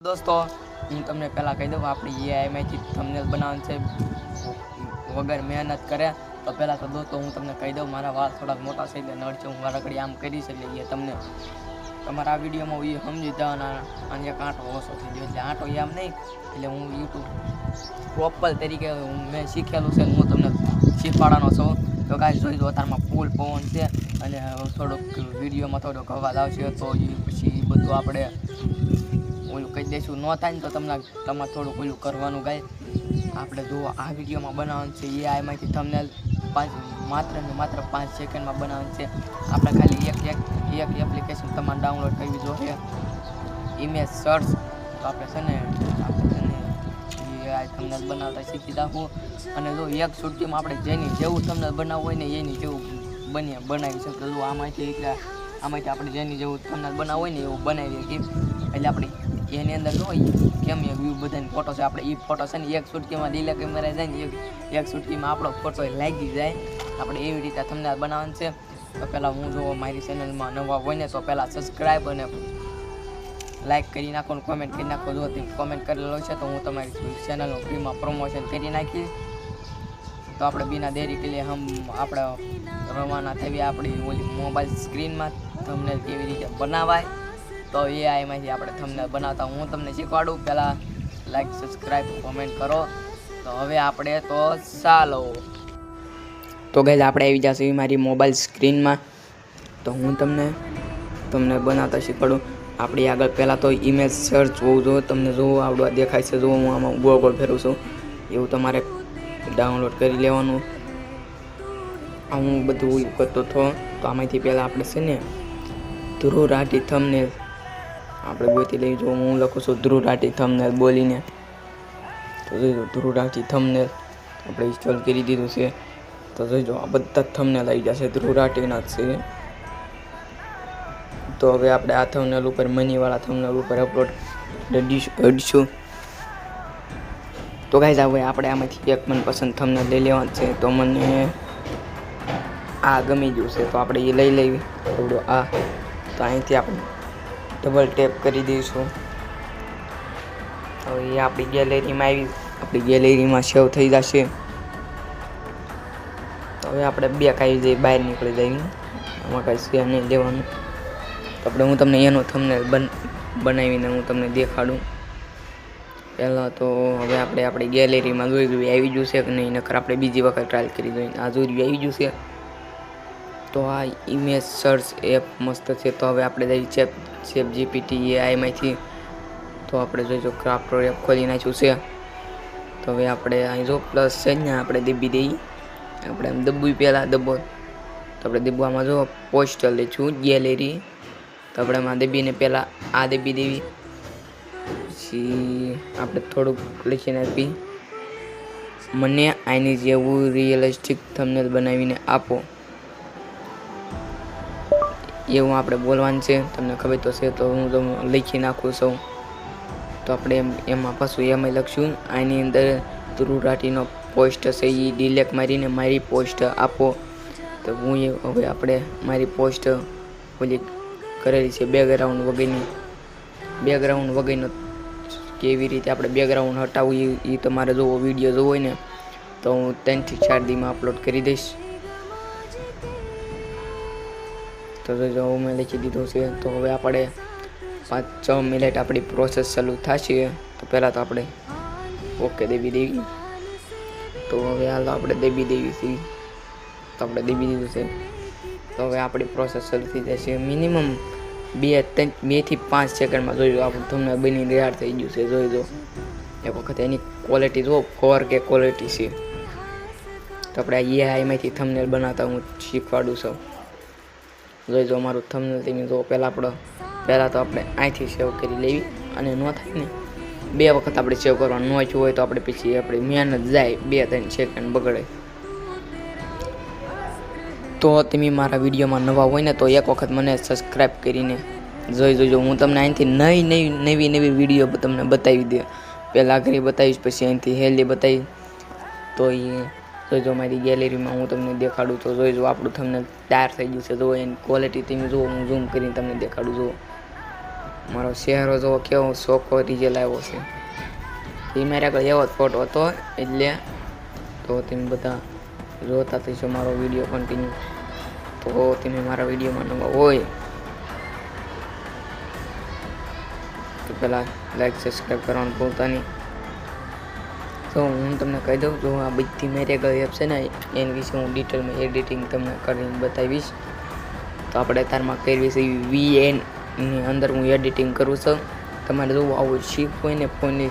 दोस्तों हूँ तमने पहला कही दूँ अपनी एआई में थंबनेल बनावવાનું છે વગર મહેનત કરે તો પહેલાં તો દોસ્તો હું તમને કહી દઉં મારા વાળ થોડાક મોટા છે એટલે નડ છે હું વારાઘડી આમ કરીશ એટલે એ તમને તમારા આ વિડીયોમાં એ સમજી જવાના અને એક આંટો ઓછો થઈ ગયો એટલે આંટો આમ નહીં એટલે હું યુટ્યુબ પ્રોપર તરીકે મેં શીખેલું છે હું તમને શીખવાડવાનો છું તો કાંઈ જોઈ દો અત્યારમાં ફૂલ પવન છે અને થોડોક વિડીયોમાં થોડોક અવાજ આવશે તો એ પછી બધું આપણે ઓલું કહી દઈશું ન થાય ને તો તમારે થોડુંક ઓલું કરવાનું ગાય આપણે જો આ વિડીયોમાં બનાવવાનું છે એઆઈમાંથી થંબનેલ માત્ર 5 સેકન્ડમાં બનાવવાનું છે આપણે ખાલી એક એપ્લિકેશન તમારે ડાઉનલોડ કરવી જોઈએ ઇમેજ સર્ચ તો આપણે છે ને એઆઈ થંબનેલ બનાવતા શીખી જાઉં અને જો એક છૂટકીમાં આપણે જેની જેવું થંબનેલ બનાવવું હોય ને એની જેવું બનાવી શકીએ જો આમાંથી આપણે જેની જેવું થંબનેલ બનાવવું હોય ને એવું બનાવીએ કે એટલે આપણે એની અંદર હોય કેમ એ વ્યૂ બધાની ફોટો છે આપણે એ ફોટો છે ને એક છૂટકીમાં ડીલે કેમેરા જાય ને એક છૂટકીમાં આપણો ફોટો લાગી જાય આપણે એવી રીતે થંબનેલ બનાવવાનું છે તો પહેલાં હું જો મારી ચેનલમાં નવા હોય ને તો પહેલાં સબસ્ક્રાઈબ અને લાઈક કરી નાખો અને કોમેન્ટ કરી નાખો જો તે કોમેન્ટ કરેલો છે તો હું તમારી ચેનલનું ફ્રીમાં પ્રમોશન કરી નાખીશ તો આપણે બિના દેરી કે લીએ આપણે રવાના થઈએ આપણી ઓલી મોબાઈલ સ્ક્રીનમાં થંબનેલ કેવી રીતે બનાવાય તો એઆઈમાંથી આપણે થંબનેલ બનાવતા હું તમને શીખવાડું પહેલાં લાઈક સબસ્ક્રાઈબ કોમેન્ટ કરો તો હવે આપણે તો ચાલો તો ગાઈઝ આપણે આવી જશે મારી મોબાઈલ સ્ક્રીનમાં તો હું તમને બનાવતા શીખવાડું આપણી આગળ પહેલાં તો ઇમેજ સર્ચ હોવું જોઈએ તમને જોવો આવડવા દેખાય છે જો હું આમાં ગોળ ફેરવું છું એવું તમારે ડાઉનલોડ કરી લેવાનું હું બધું કરતો હતો તો આમાંથી પહેલાં આપણે છે ને ધ્રુવ રાઠી થંબનેલ આપણે ગોતી લઈ જો હું લખું છું ધ્રુવ રાઠી થંબનેલ બોલીને તો જોઈજો ધ્રુવ રાઠી થંબનેલ આપણે ઇન્સ્ટોલ કરી દીધું છે તો જોઈજો આ બધા થંબનેલ આવી જશે ધ્રુવ રાઠીના જ છે તો હવે આપણે આ થંબનેલ ઉપર મનીવાળા થંબનેલ ઉપર અપલોડ કરીશું તો ગાઈઝ હવે આપણે આમાંથી એક મનપસંદ થંબનેલ લઈ લેવાનું છે તો મને આ ગમી ગયું છે તો આપણે એ લઈ લેવી થોડું આ તો અહીંથી આપણે ડબલ ટેપ કરી દઈશું હવે એ આપણી ગેલેરીમાં સેવ થઈ જશે તો હવે આપણે બે કાંઈ જઈ બહાર નીકળી જઈએ આમાં કાંઈ છે નહીં લેવાનું તો હું તમને એનો થંબનેલ બનાવીને હું તમને દેખાડું પહેલાં તો હવે આપણે આપણી ગેલેરીમાં જોઈ જોઈએ આવી ગયું છે કે નહીં નકર આપણે બીજી વખત ટ્રાયલ કરી જોઈએ આ જોઈ આવી ગયું છે તો આ ઇમેજ સર્ચ એપ મસ્ત છે તો હવે આપણે જઈએ ચેટ જીપીટી એઆઈમાંથી તો આપણે જોઈજો ક્રાફ્ટ એપ ખોલી નાખ્યું છે તો હવે આપણે અહીં જો પ્લસ છે ને આપણે દબી દઈએ આપણે એમ દબવું પહેલાં દબો તો આપણે દબવામાં જો પોસ્ટર લઈશું ગેલેરી તો આપણે એમાં દબીને પહેલાં આ દબી દેવી પછી આપણે થોડુંક લખીને આપી મને આની જેવું રિયલિસ્ટિક થંબનેલ બનાવીને આપો એવું આપણે બોલવાનું છે તમને ખબર તો છે તો હું લખી નાખું છું તો આપણે એમાં પાછું એમાં લખશું આની અંદર ધ્રુવ રાઠીનો પોસ્ટ છે એ ડિલેટ મારીને મારી પોસ્ટ આપો તો હું હવે આપણે મારી પોસ્ટ ઓલી કરેલી છે બેકગ્રાઉન્ડ વગરનો કેવી રીતે આપણે બેકગ્રાઉન્ડ હટાવવું એ તમારે જોવો વિડીયો જોવો હોય ને તો હું 3 થી 4 દીમાં અપલોડ કરી દઈશ તો જો મેં લખી દીધું છે તો હવે આપણે 5-6 મિનિટ આપણી પ્રોસેસ ચાલુ થશે તો પહેલાં તો આપણે ઓકે દબી દેવી તો હવે હાલો આપણે દબી દેવી છે તો આપણે દબી દીધું છે તો હવે આપણી પ્રોસેસ ચાલુ થઈ જશે મિનિમમ 2 થી 5 સેકન્ડમાં જોઈજો આપણું થંબનેલ બની તૈયાર થઈ ગયું છે જોઈજો એક વખત એની ક્વોલિટી જો 4K ક્વોલિટી છે તો આપણે એઆઈમાંથી થંબનેલ બનાવતા હું શીખવાડું છું જોઈજો અમારું થંબનેલ તમે જો પહેલાં તો આપણે અહીંથી સેવ કરી લેવી અને ન થાય ને 2 વખત આપણે સેવ કરવાનું ન થયું હોય તો આપણે પછી આપણી મહેનત જાય 2-3 સેકન્ડ બગડે તો તમે મારા વિડીયોમાં નવા હોય ને તો એક વખત મને સબસ્ક્રાઈબ કરીને જોઈજો હું તમને અહીંથી નવી વિડીયો તમને બતાવી દે પહેલાં ઘરે બતાવીશ પછી અહીંથી હેલ્ધી બતાવી તો એ જોઈજો મારી ગેલેરીમાં હું તમને દેખાડું તો જોઈજો આપણું થંબનેલ તૈયાર થઈ ગયું છે જો એની ક્વોલિટી તમે જુઓ હું ઝૂમ કરીને તમને દેખાડું જુઓ મારો ચહેરો જો કેવો સોકો રીજેલ આવ્યો છે. એ મારા આગળ એવો જ ફોટો હતો, એટલે તો તમે બધા જોતા થઈશો મારો વિડીયો કન્ટિન્યુ. તો તમે મારા વિડીયોમાં નવા હોય તો પહેલાં લાઈક સબસ્ક્રાઈબ કરવાનું ભૂલતા નહીં. તો હું તમને કહી દઉં, જો આ બધી મેરે ગઈ એપ છે ને એની વિશે હું ડિટેલમાં એડિટિંગ તમને કરીને બતાવીશ. તો આપણે તારમાં કરવી છે VN ની અંદર હું એડિટિંગ કરું છું. તમારે જો આવું શીખવું હોય ને ફોનની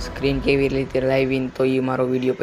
સ્ક્રીન કેવી રીતે લાવીને, તો એ મારો વિડીયો